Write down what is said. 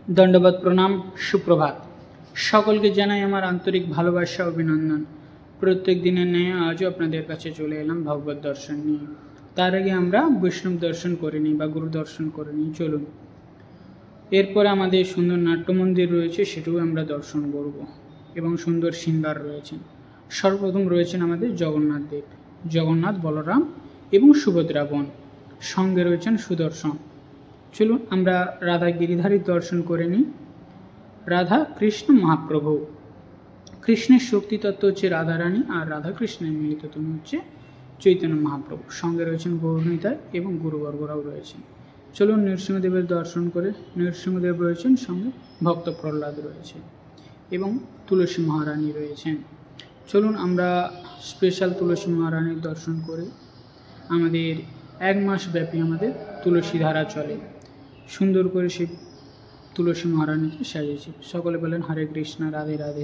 দণ্ডবত প্রণাম, সুপ্রভাত। সকলকে জানাই আমার আন্তরিক ভালোবাসা, অভিনন্দন। প্রত্যেক দিনের ন্যায় আজও আপনাদের কাছে চলে এলাম ভগবত দর্শন নিয়ে। তার আগে আমরা বৈষ্ণব দর্শন করে নিই বা গুরু দর্শন করে নিই, চলুন। এরপরে আমাদের সুন্দর নাট্য মন্দির রয়েছে, সেটাও আমরা দর্শন করব এবং সুন্দর সিঙ্গার রয়েছেন। সর্বপ্রথম রয়েছেন আমাদের জগন্নাথ দেব, জগন্নাথ, বলরাম এবং সুভদ্রা বোন, সঙ্গে রয়েছেন সুদর্শন। চলুন আমরা রাধা গিরিধারীর দর্শন করে নিই। রাধা কৃষ্ণ মহাপ্রভু, কৃষ্ণের শক্তি তত্ত্ব হচ্ছে রাধারানী, আর রাধা কৃষ্ণের মিলিত তুমি হচ্ছে চৈতন্য মহাপ্রভু। সঙ্গে রয়েছেন গৌরনিতাই এবং গুরুবর্গরাও রয়েছেন। চলুন নৃসিংহদেবের দর্শন করে। নৃসিংহদেব রয়েছেন, সঙ্গে ভক্ত প্রহ্লাদ রয়েছে এবং তুলসী মহারানী রয়েছেন। চলুন আমরা স্পেশাল তুলসী মহারানীর দর্শন করে। আমাদের 1 মাস ব্যাপী আমাদের তুলসী ধারা চলে। সুন্দর করে সেই তুলসী মহারানীকে সাজিয়েছি। সকলে বলেন হরে কৃষ্ণ, রাধে রাধে।